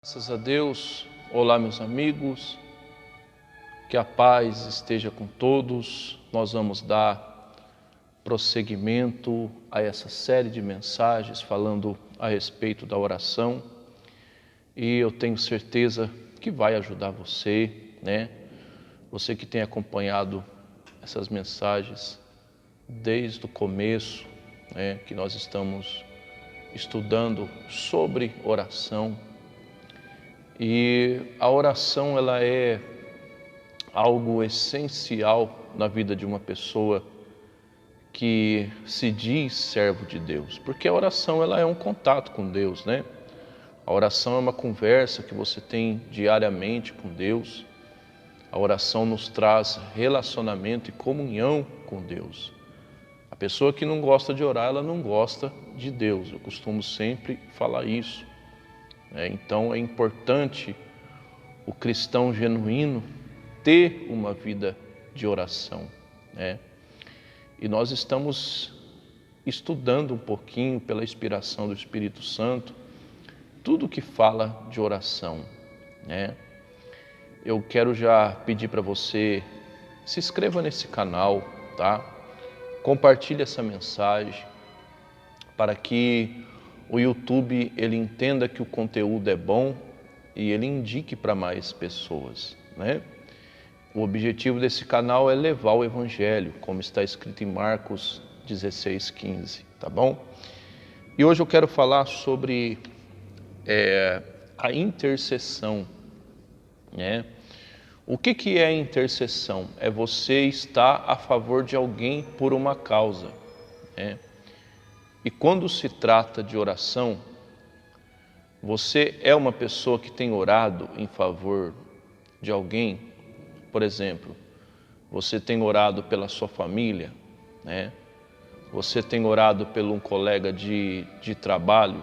Graças a Deus. Olá, meus amigos, que a paz esteja com todos. Nós vamos dar prosseguimento a essa série de mensagens falando a respeito da oração, e eu tenho certeza que vai ajudar você, né? Você que tem acompanhado essas mensagens desde o começo, né? Que nós estamos estudando sobre oração. E a oração, ela é algo essencial na vida de uma pessoa que se diz servo de Deus, porque a oração, ela é um contato com Deus, né? A oração é uma conversa que você tem diariamente com Deus. A oração nos traz relacionamento e comunhão com Deus. A pessoa que não gosta de orar, ela não gosta de Deus. Eu costumo sempre falar isso. Então é importante o cristão genuíno ter uma vida de oração, né? E nós estamos estudando um pouquinho, pela inspiração do Espírito Santo, tudo que fala de oração, né? Eu quero já pedir para você, se inscreva nesse canal, tá? Compartilhe essa mensagem para que o YouTube ele entenda que o conteúdo é bom e ele indique para mais pessoas, né? O objetivo desse canal é levar o Evangelho, como está escrito em Marcos 16:15, tá bom? E hoje eu quero falar sobre a intercessão, né? O que é intercessão? É você estar a favor de alguém por uma causa, né? E quando se trata de oração, você é uma pessoa que tem orado em favor de alguém? Por exemplo, você tem orado pela sua família, né? Você tem orado por um colega de trabalho?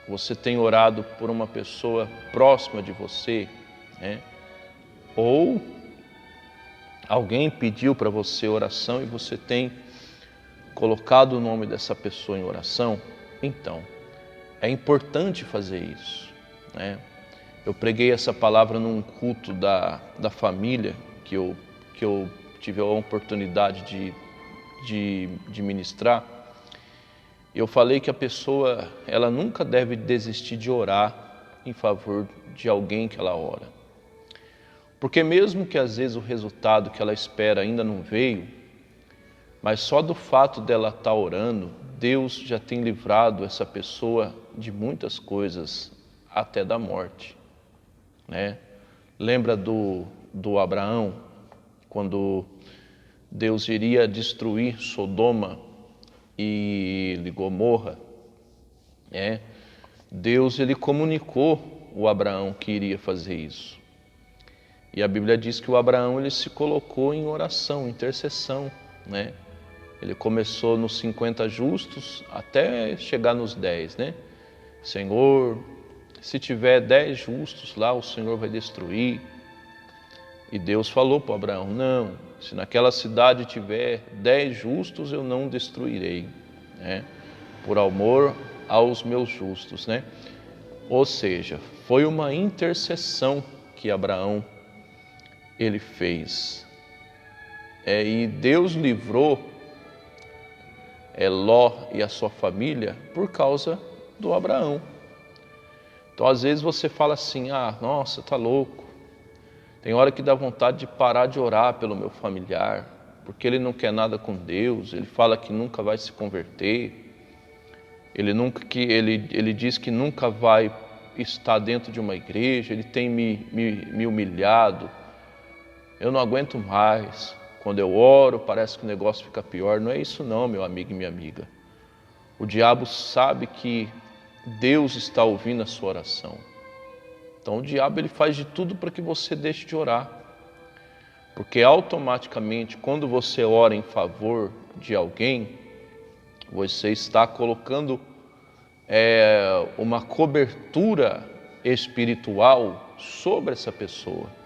Você tem orado por uma pessoa próxima de você, né? Ou alguém pediu para você oração e você tem colocado o nome dessa pessoa em oração? Então, é importante fazer isso, né? Eu preguei essa palavra num culto da família que eu tive a oportunidade de ministrar. Eu falei que a pessoa, ela nunca deve desistir de orar em favor de alguém que ela ora. Porque mesmo que às vezes o resultado que ela espera ainda não veio, mas só do fato dela estar orando, Deus já tem livrado essa pessoa de muitas coisas, até da morte, né? Lembra do Abraão, quando Deus iria destruir Sodoma e Gomorra, né? Deus ele comunicou o Abraão que iria fazer isso. E a Bíblia diz que o Abraão ele se colocou em oração, intercessão, né? Ele começou nos 50 justos até chegar nos 10, né? Senhor, se tiver 10 justos lá, o Senhor vai destruir. E Deus falou para Abraão, não, se naquela cidade tiver 10 justos, eu não destruirei, né? Por amor aos meus justos, né? Ou seja, foi uma intercessão que Abraão ele fez. E Deus livrou Ló e a sua família por causa do Abraão. Então às vezes você fala assim, nossa, tá louco. Tem hora que dá vontade de parar de orar pelo meu familiar, porque ele não quer nada com Deus, ele fala que nunca vai se converter, ele diz que nunca vai estar dentro de uma igreja, ele tem me humilhado, eu não aguento mais. Quando eu oro, parece que o negócio fica pior. Não é isso não, meu amigo e minha amiga. O diabo sabe que Deus está ouvindo a sua oração. Então o diabo ele faz de tudo para que você deixe de orar. Porque automaticamente, quando você ora em favor de alguém, você está colocando uma cobertura espiritual sobre essa pessoa.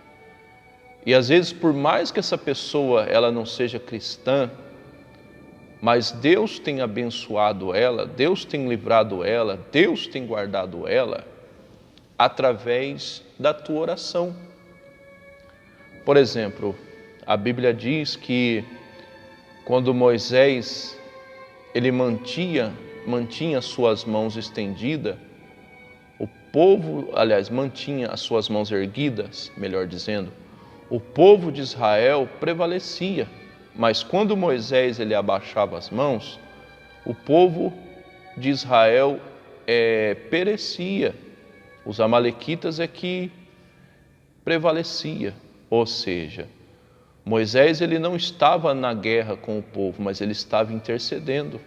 E às vezes, por mais que essa pessoa ela não seja cristã, mas Deus tem abençoado ela, Deus tem livrado ela, Deus tem guardado ela, através da tua oração. Por exemplo, a Bíblia diz que quando Moisés ele mantinha suas mãos estendidas, o povo, aliás, mantinha as suas mãos erguidas, melhor dizendo, o povo de Israel prevalecia. Mas quando Moisés ele abaixava as mãos, o povo de Israel perecia. Os amalequitas é que prevalecia. Ou seja, Moisés ele não estava na guerra com o povo, mas ele estava intercedendo.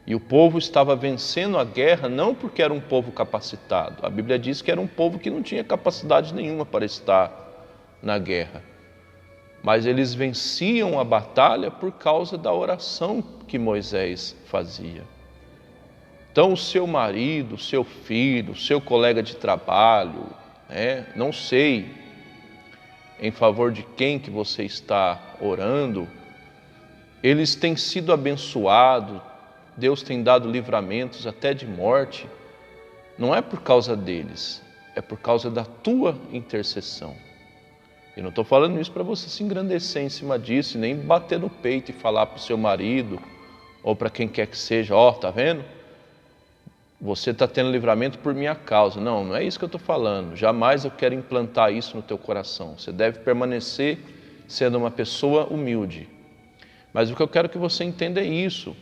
E o povo estava vencendo a guerra não porque era um povo capacitado. A Bíblia diz que era um povo que não tinha capacidade nenhuma para estar na guerra. Mas eles venciam a batalha por causa da oração que Moisés fazia. Então o seu marido, o seu filho, o seu colega de trabalho, não sei em favor de quem que você está orando, eles têm sido abençoados, Deus tem dado livramentos até de morte, não é por causa deles, é por causa da tua intercessão. Eu não estou falando isso para você se engrandecer em cima disso, nem bater no peito e falar para o seu marido, ou para quem quer que seja, tá vendo? Você está tendo livramento por minha causa. Não, não é isso que eu estou falando. Jamais eu quero implantar isso no teu coração. Você deve permanecer sendo uma pessoa humilde. Mas o que eu quero que você entenda é isso,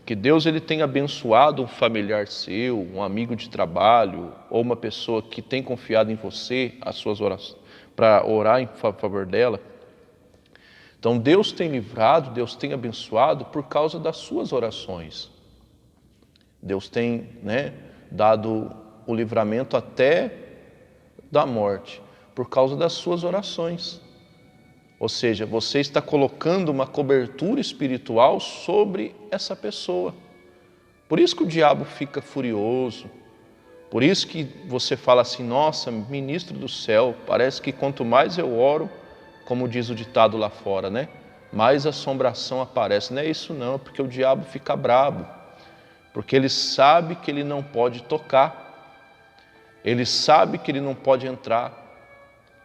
que Deus ele tem abençoado um familiar seu, um amigo de trabalho, ou uma pessoa que tem confiado em você, as suas orações, para orar em favor dela. Então Deus tem livrado, Deus tem abençoado por causa das suas orações. Deus tem dado o livramento até da morte por causa das suas orações. Ou seja, você está colocando uma cobertura espiritual sobre essa pessoa. Por isso que o diabo fica furioso. Por isso que você fala assim, nossa, ministro do céu, parece que quanto mais eu oro, como diz o ditado lá fora, mais assombração aparece. Não é isso não, porque o diabo fica bravo. Porque ele sabe que ele não pode tocar. Ele sabe que ele não pode entrar.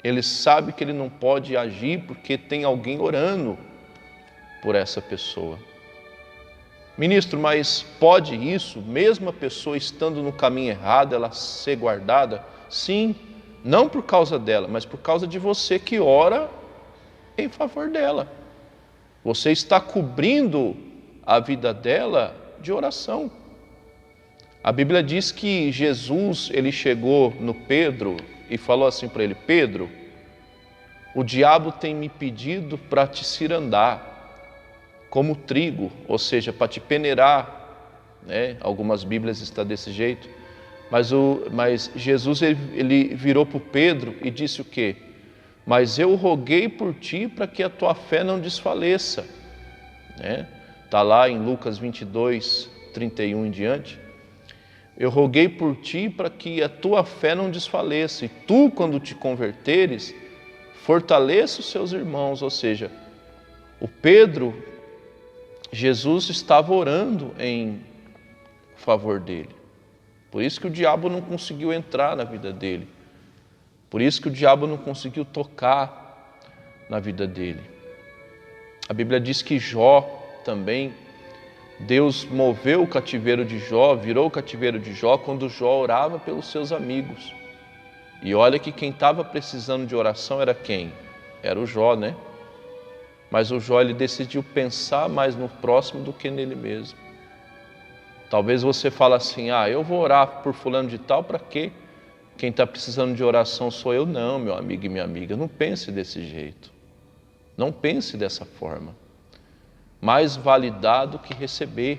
Ele sabe que ele não pode agir porque tem alguém orando por essa pessoa. Ministro, mas pode isso, mesmo a pessoa estando no caminho errado, ela ser guardada? Sim, não por causa dela, mas por causa de você que ora em favor dela. Você está cobrindo a vida dela de oração. A Bíblia diz que Jesus, ele chegou no Pedro e falou assim para ele, Pedro, o diabo tem me pedido para te cirandar como trigo, ou seja, para te peneirar, Algumas Bíblias estão desse jeito, mas Jesus ele virou para o Pedro e disse o quê? Mas eu roguei por ti para que a tua fé não desfaleça. Está lá em Lucas 22, 31 em diante. Eu roguei por ti para que a tua fé não desfaleça, e tu, quando te converteres, fortaleça os seus irmãos. Ou seja, o Pedro, Jesus estava orando em favor dele. Por isso que o diabo não conseguiu entrar na vida dele. Por isso que o diabo não conseguiu tocar na vida dele. A Bíblia diz que Jó também, Deus moveu o cativeiro de Jó, virou o cativeiro de Jó quando Jó orava pelos seus amigos. E olha que quem estava precisando de oração era quem? Era o Jó, Mas o Jó ele decidiu pensar mais no próximo do que nele mesmo. Talvez você fale assim, eu vou orar por fulano de tal, para quê? Quem está precisando de oração sou eu. Não, meu amigo e minha amiga, não pense desse jeito. Não pense dessa forma. Mais vale dar do que receber.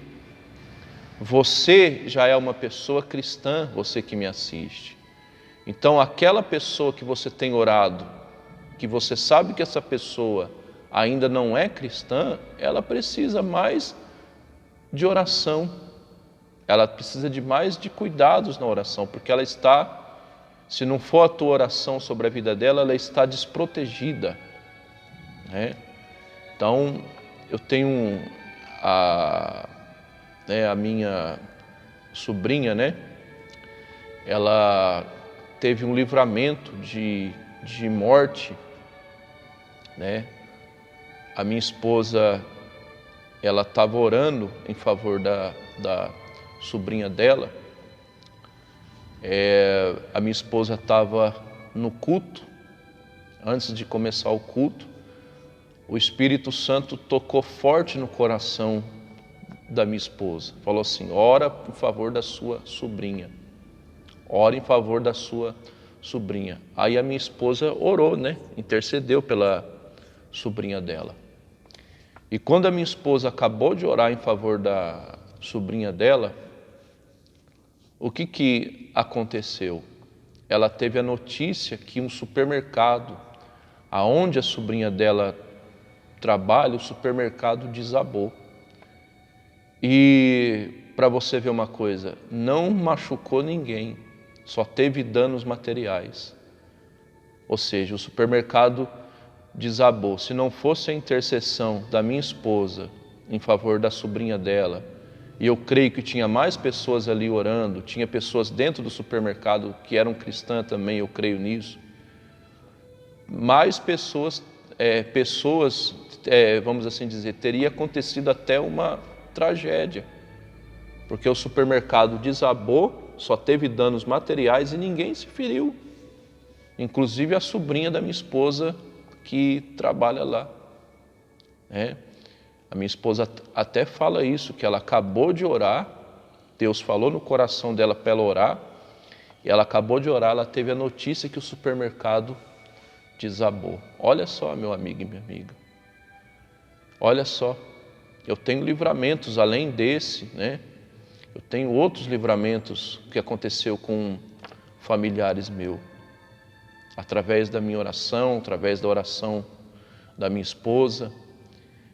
Você já é uma pessoa cristã, você que me assiste. Então aquela pessoa que você tem orado, que você sabe que essa pessoa ainda não é cristã, ela precisa mais de oração. Ela precisa de mais de cuidados na oração, porque ela está, se não for a tua oração sobre a vida dela, ela está desprotegida. Então, eu tenho a minha sobrinha, ela teve um livramento de morte, né? A minha esposa, ela estava orando em favor da sobrinha dela. A minha esposa estava no culto. Antes de começar o culto, o Espírito Santo tocou forte no coração da minha esposa. Falou assim: ora em favor da sua sobrinha. Ora em favor da sua sobrinha. Aí a minha esposa orou, né? Intercedeu pela sobrinha dela. E quando a minha esposa acabou de orar em favor da sobrinha dela, o que aconteceu? Ela teve a notícia que um supermercado, aonde a sobrinha dela trabalha, o supermercado desabou. E para você ver uma coisa, não machucou ninguém, só teve danos materiais. Ou seja, o supermercado desabou. Se não fosse a intercessão da minha esposa em favor da sobrinha dela, e eu creio que tinha mais pessoas ali orando, tinha pessoas dentro do supermercado que eram cristãs também, eu creio nisso, mais pessoas, vamos assim dizer, teria acontecido até uma tragédia, porque o supermercado desabou, só teve danos materiais e ninguém se feriu, inclusive a sobrinha da minha esposa que trabalha lá. A minha esposa até fala isso, que ela acabou de orar, Deus falou no coração dela para ela orar, e ela acabou de orar, ela teve a notícia que o supermercado desabou. Olha só, meu amigo e minha amiga, olha só, eu tenho livramentos além desse, né? Eu tenho outros livramentos que aconteceu com familiares meus, através da minha oração, através da oração da minha esposa.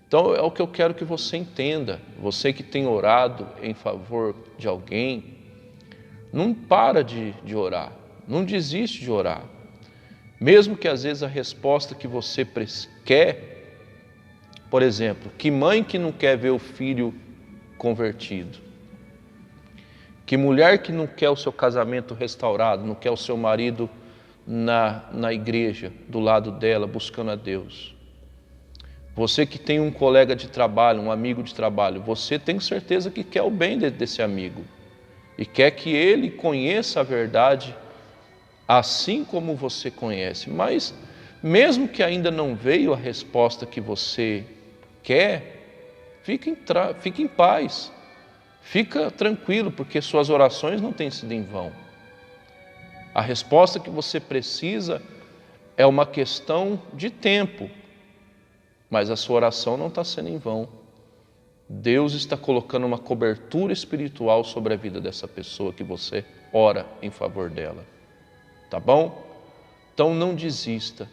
Então é o que eu quero que você entenda, você que tem orado em favor de alguém, não para de orar, não desiste de orar, mesmo que às vezes a resposta que você quer, por exemplo, que mãe que não quer ver o filho convertido? Que mulher que não quer o seu casamento restaurado, não quer o seu marido na igreja, do lado dela, buscando a Deus? Você que tem um colega de trabalho, um amigo de trabalho, você tem certeza que quer o bem desse amigo e quer que ele conheça a verdade assim como você conhece, mas mesmo que ainda não veio a resposta que você quer, fique em paz, fica tranquilo, porque suas orações não têm sido em vão. A resposta que você precisa é uma questão de tempo, mas a sua oração não está sendo em vão. Deus está colocando uma cobertura espiritual sobre a vida dessa pessoa que você ora em favor dela. Tá bom? Então não desista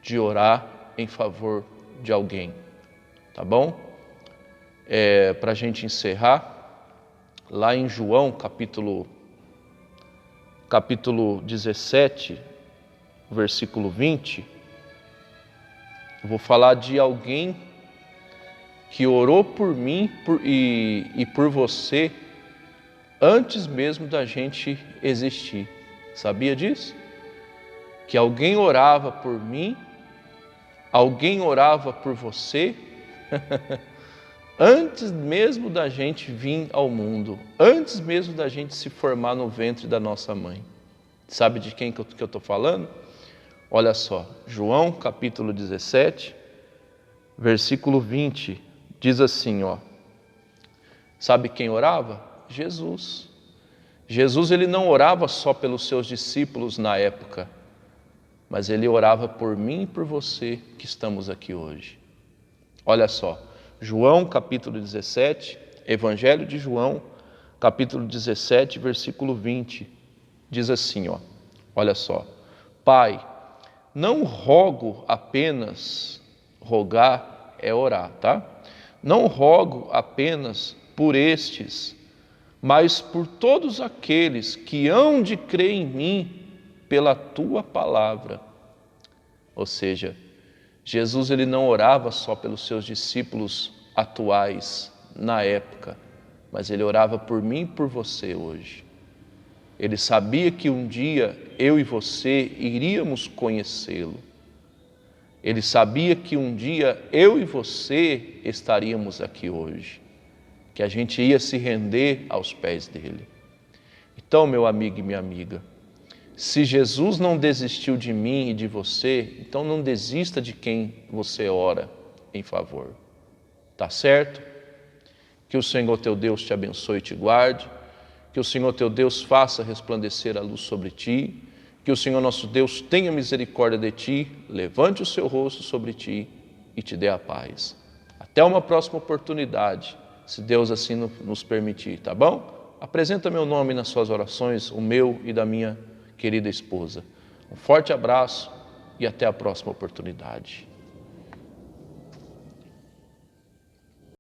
de orar em favor de alguém. Tá bom? Para a gente encerrar, lá em João, capítulo 17, versículo 20, eu vou falar de alguém que orou por mim e por você antes mesmo da gente existir. Sabia disso? Que alguém orava por mim, alguém orava por você antes mesmo da gente vir ao mundo, antes mesmo da gente se formar no ventre da nossa mãe. Sabe de quem que eu estou falando? Olha só, João capítulo 17, versículo 20, diz assim, ó. Sabe quem orava? Jesus. Jesus, ele não orava só pelos seus discípulos na época, mas ele orava por mim e por você que estamos aqui hoje. Olha só, João capítulo 17, Evangelho de João, capítulo 17, versículo 20, diz assim, ó, olha só. Pai, não rogo apenas, rogar é orar, tá? Não rogo apenas por estes, mas por todos aqueles que hão de crer em mim pela tua palavra. Ou seja, Jesus, ele não orava só pelos seus discípulos atuais na época, mas ele orava por mim e por você hoje. Ele sabia que um dia eu e você iríamos conhecê-lo. Ele sabia que um dia eu e você estaríamos aqui hoje, que a gente ia se render aos pés dele. Então, meu amigo e minha amiga, se Jesus não desistiu de mim e de você, então não desista de quem você ora em favor. Tá certo? Que o Senhor teu Deus te abençoe e te guarde, que o Senhor teu Deus faça resplandecer a luz sobre ti, que o Senhor nosso Deus tenha misericórdia de ti, levante o seu rosto sobre ti e te dê a paz. Até uma próxima oportunidade, se Deus assim nos permitir, tá bom? Apresenta meu nome nas suas orações, o meu e da minha querida esposa. Um forte abraço e até a próxima oportunidade.